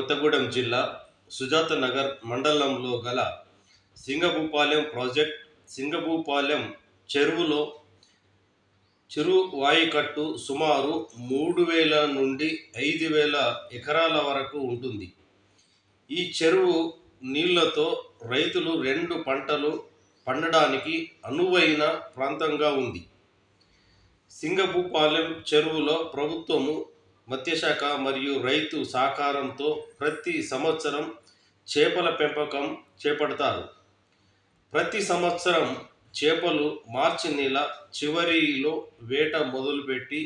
కొత్తగూడెం జిల్లా సుజాత నగర్ మండలంలో గల సింగభూపాలెం ప్రాజెక్ట్ సింగభూపాలెం చెరువులో వాయికట్టు సుమారు 3000 నుండి 5000 ఎకరాల వరకు ఉంటుంది. ఈ చెరువు నీళ్లతో రైతులు 2 పంటలు పండడానికి అనువైన ప్రాంతంగా ఉంది. సింగభూపాలెం చెరువులో ప్రభుత్వము, మత్స్యశాఖ మరియు రైతు సహకారంతో ప్రతి సంవత్సరం చేపల పెంపకం చేపడతారు. ప్రతి సంవత్సరం చేపలు మార్చి నెల చివరిలో వేట మొదలుపెట్టి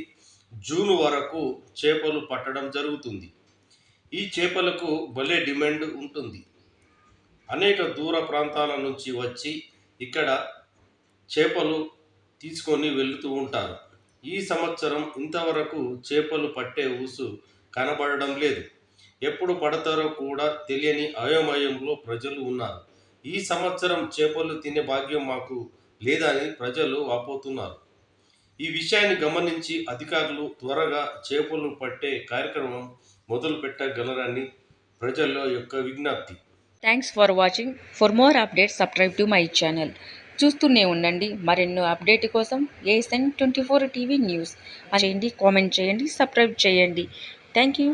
జూన్ వరకు చేపలు పట్టడం జరుగుతుంది. ఈ చేపలకు భలే డిమాండ్ ఉంటుంది. అనేక దూర ప్రాంతాల నుంచి వచ్చి ఇక్కడ చేపలు తీసుకొని వెళుతూ ఉంటారు. ఈ సంవత్సరం ఇంతవరకు చేపలు పట్టే ఊసు కనబడడం లేదు. ఎప్పుడు పడతారో కూడా తెలియని అయోమయంలో ప్రజలు ఉన్నారు. ఈ సంవత్సరం చేపలు తినే భాగ్యం మాకు లేదని ప్రజలు వాపోతున్నారు. ఈ విషయాన్ని గమనించి అధికారులు త్వరగా చేపలు పట్టే కార్యక్రమం మొదలు పెట్టగలరని ప్రజల యొక్క విజ్ఞప్తి. Thanks for watching. For more updates subscribe to my channel. చూస్తూనే ఉండండి. మరెన్నో అప్డేట్ కోసం ASN24 టీవీ న్యూస్ చేయండి, కామెంట్ చేయండి, సబ్స్క్రైబ్ చేయండి. Thank you.